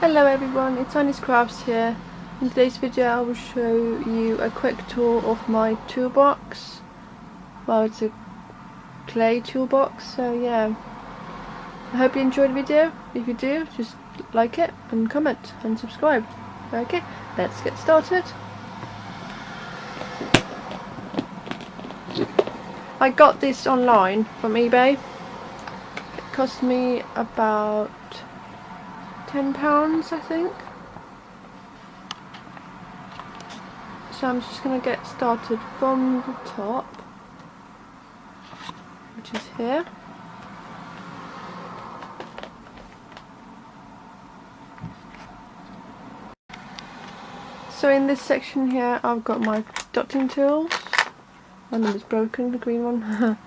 Hello everyone, it's anniscrafts here. In today's video I will show you a quick tour of my toolbox. Well, it's a clay toolbox, so yeah. I hope you enjoyed the video. If you do, just like it and comment and subscribe. Okay, let's get started. I got this online from eBay. It cost me about £10, I think. So I'm just going to get started from the top, which is here. So in this section here I've got my dotting tools. One of them is broken, the green one.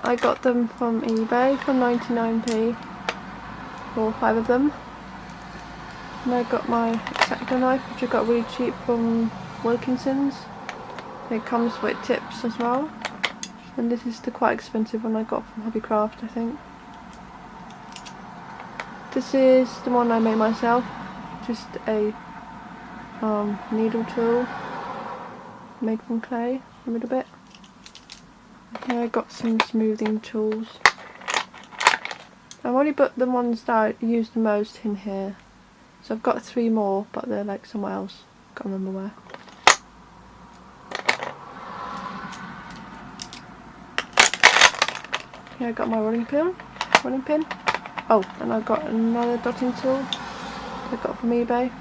I got them from eBay for 99p for 5 of them. And I got my X-Acto knife, which I got really cheap from Wilkinson's. It comes with tips as well. And this is the quite expensive one I got from Hobbycraft, I think. This is the one I made myself, just a needle tool made from clay a little bit. Here I got some smoothing tools. I've only put the ones that I use the most in here. So I've got 3 more, but they're like somewhere else. Can't remember where. Here I got my rolling pin. Oh, and I got another dotting tool I got from eBay.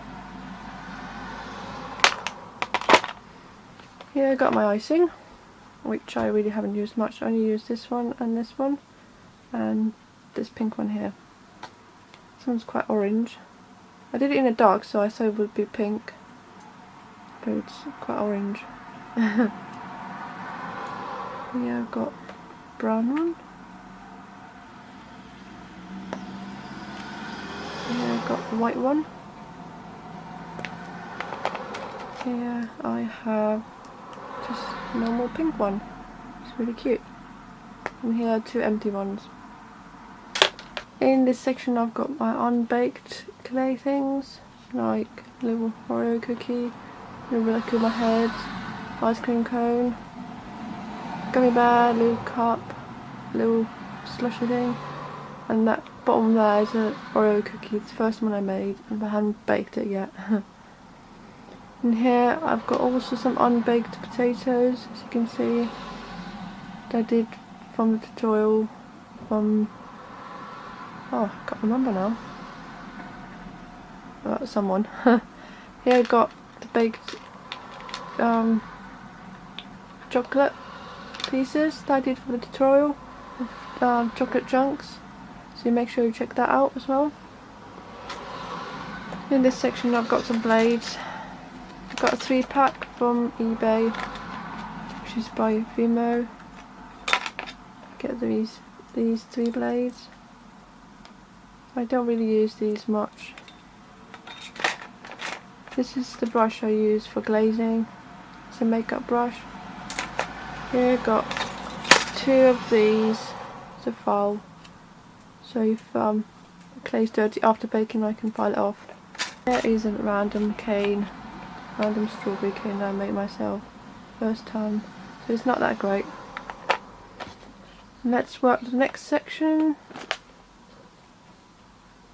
Here I got my icing, which I really haven't used much. I only used this one, and this pink one here. This one's quite orange. I did it in a dark, so I thought it would be pink, but it's quite orange. Yeah, I've got brown one. Here I've got the white one. Here I have just a normal pink one. It's really cute. And here are 2 empty ones. In this section I've got my unbaked clay things, like a little Oreo cookie, a little bit of my head, ice cream cone, gummy bear, little cup, little slushy thing, and that bottom there is an Oreo cookie. It's the first one I made, and I haven't baked it yet. And here I've got also some unbaked potatoes, as you can see, that I did from the tutorial from, oh, I can't remember now, about someone. Here I got the baked chocolate pieces that I did for the tutorial, with chocolate chunks, so make sure you check that out as well. In this section I've got some blades. I've got a 3-pack from eBay, which is by Vimo. Get these 3 blades. I don't really use these much. This is the brush I use for glazing. It's a makeup brush. Here I've got 2 of these to file. So if the clay's dirty after baking, I can file it off. There is a random strawberry cane that I made myself first time, so it's not that great. Let's work the next section,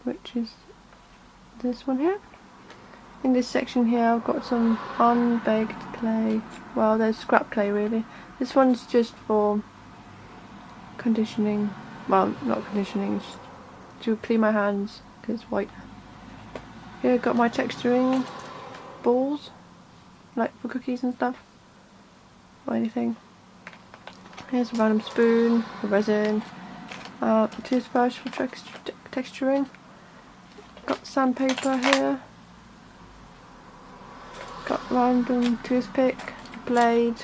which is this one here. In this section here I've got some unbaked clay. Well, there's scrap clay really. This one's just for conditioning. Well, not conditioning, it's to clean my hands because it's white. Here I've got my texturing balls, like for cookies and stuff, or anything. Here's a random spoon for resin, a toothbrush for texturing. Got sandpaper here. Got random toothpick, blade,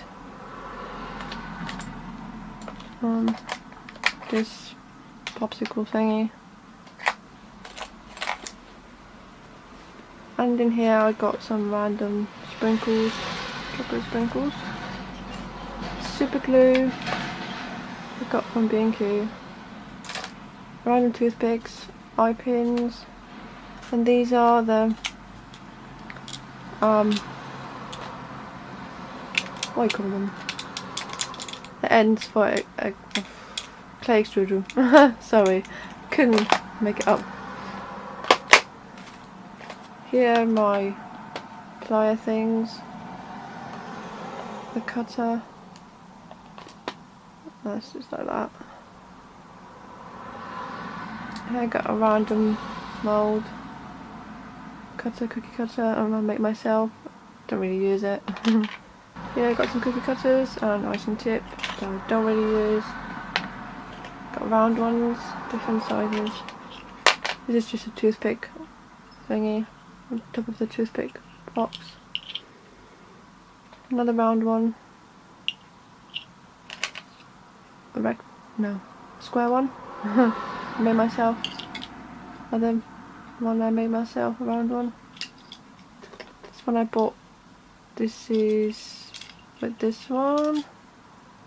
this popsicle thingy. And in here I got some random sprinkles, chocolate sprinkles. Super glue I got from B&Q. Random toothpicks, eye pins, And these are the what do you call them? The ends for a clay extruder. Sorry, couldn't make it up. Here are my plier things. The cutter. That's just like that. Here I got a random mould. Cutter, cookie cutter, I'm gonna make myself. Don't really use it. Yeah, I got some cookie cutters and icing tip that I don't really use. Got round ones, different sizes. This is just a toothpick thingy on top of the toothpick box. Another round one. A square one. I made myself. Another one I made myself, a round one. This one I bought. This is with this one.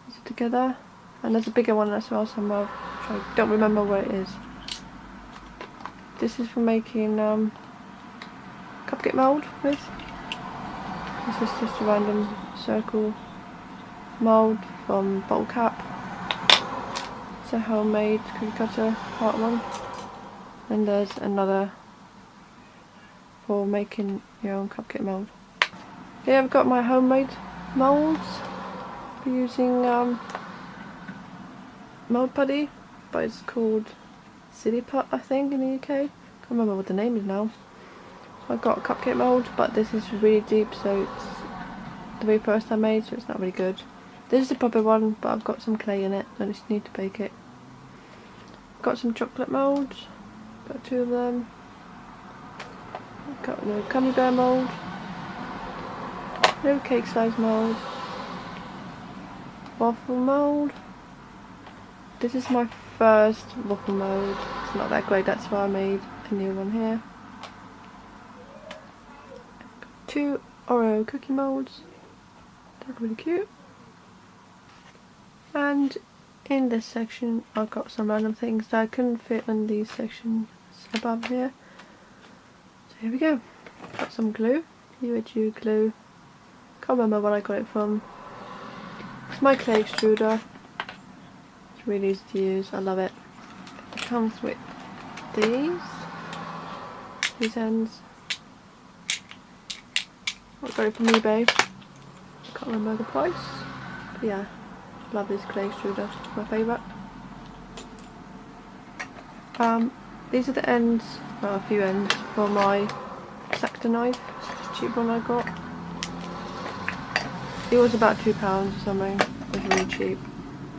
Is it together? And there's a bigger one as well somewhere, which I don't remember where it is. This is for making cupcake mould with. This is just a random circle mould from bottle cap. It's a homemade cookie cutter part one. And there's another for making your own cupcake mould. Here I've got my homemade moulds. I'm using mould putty, but it's called City Put, I think, in the UK. Can't remember what the name is now. So I've got a cupcake mould, but this is really deep, so it's the very first I made, so it's not really good. This is the proper one, but I've got some clay in it, so I just need to bake it. Got some chocolate moulds. Got 2 of them. Got the gummy bear mould. No cake size mould. Waffle mould. This is my first waffle mould. It's not that great, that's why I made a new one here. Got 2 Oreo cookie moulds. They're really cute. And in this section I've got some random things that I couldn't fit in these sections above here. So here we go. Got some glue, UHU glue. Can't remember where I got it from. It's my clay extruder. It's really easy to use, I love it. It comes with these ends. I got it from eBay. Can't remember the price, but yeah, love this clay extruder, it's my favourite. These are the ends, well, a few ends, for my X-Acto knife. It's a cheap one I got. It was about £2 or something. It was really cheap.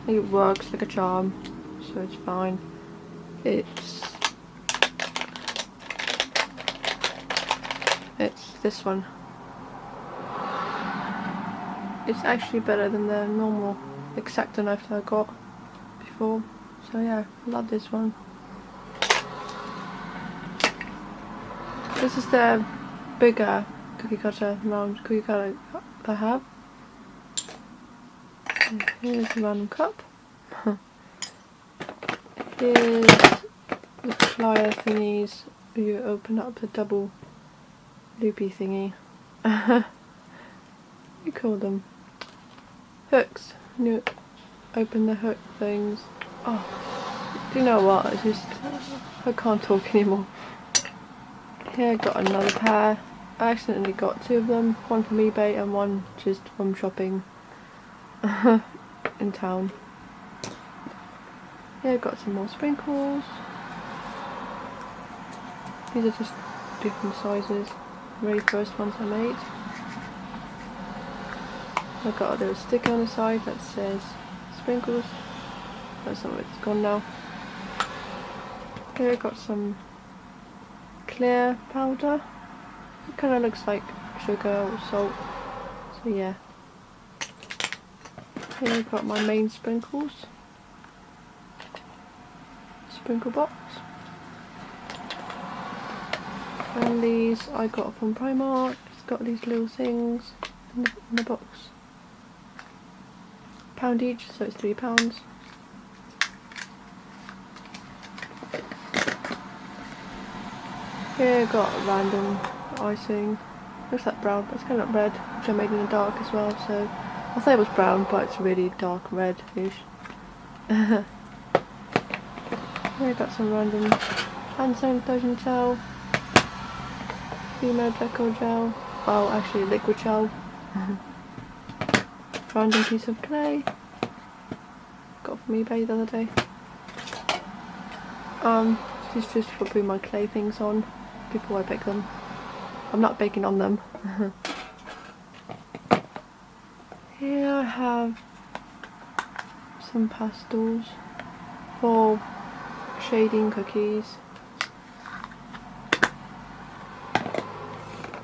It works like a charm, so it's fine. It's this one. It's actually better than the normal X-Acto knife that I got before. So yeah, I love this one. This is the bigger cookie cutter, round cookie cutter that I have. And here's the random cup. Here's the plier thingies. You open up the double loopy thingy. You call them hooks. You open the hook things. Oh, do you know what? I can't talk anymore. Here I got another pair. I accidentally got 2 of them, one from eBay and one just from shopping in town. Here I got some more sprinkles. These are just different sizes. The very first ones I made. I've got a little sticker on the side that says sprinkles. But some of it's gone now. Here I got some clear powder. It kind of looks like sugar or salt. So yeah. Here I've got my main sprinkles. Sprinkle box. And these I got from Primark. It's got these little things in the box. £1 each, so it's £3. Here I got random icing. Looks like brown, but it's kind of red, which I made in the dark as well, so I thought it was brown, but it's really dark red-ish. Here I got some random hand sanitizing gel, female deco gel, well actually liquid gel, random piece of clay, got from eBay the other day. This is just for putting my clay things on before I bake them. I'm not baking on them. Here I have some pastels for shading cookies.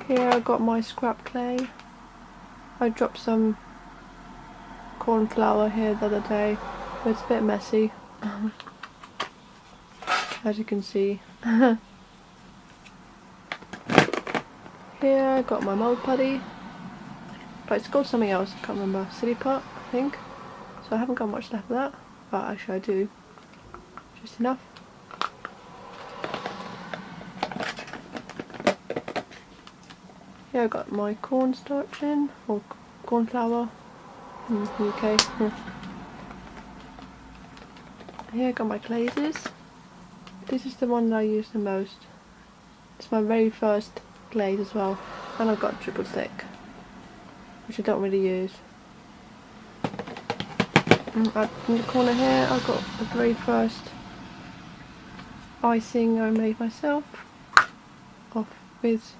Here I got my scrap clay. I dropped some corn flour here the other day, but it's a bit messy, as you can see. Here I got my mold putty, but it's called something else, I can't remember, Silly Pot I think, so I haven't got much left of that, but actually I do, just enough. Here I got my cornstarch in, or corn flour in the UK. Here I got my glazes. This is the one that I use the most. It's my very first glaze as well, and I've got triple thick, which I don't really use. In the corner here I've got the very first icing I made myself with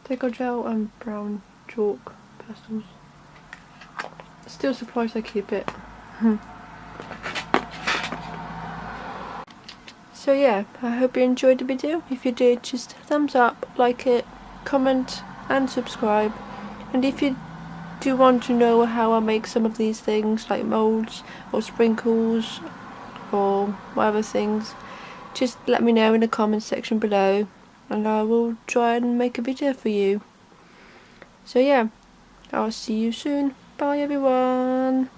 deco gel and brown chalk pastels. Still surprised I keep it. So yeah, I hope you enjoyed the video. If you did, just thumbs up, like it, comment and subscribe. And if you do want to know how I make some of these things like molds or sprinkles or whatever things, just let me know in the comments section below and I will try and make a video for you. So yeah, I'll see you soon. Bye everyone.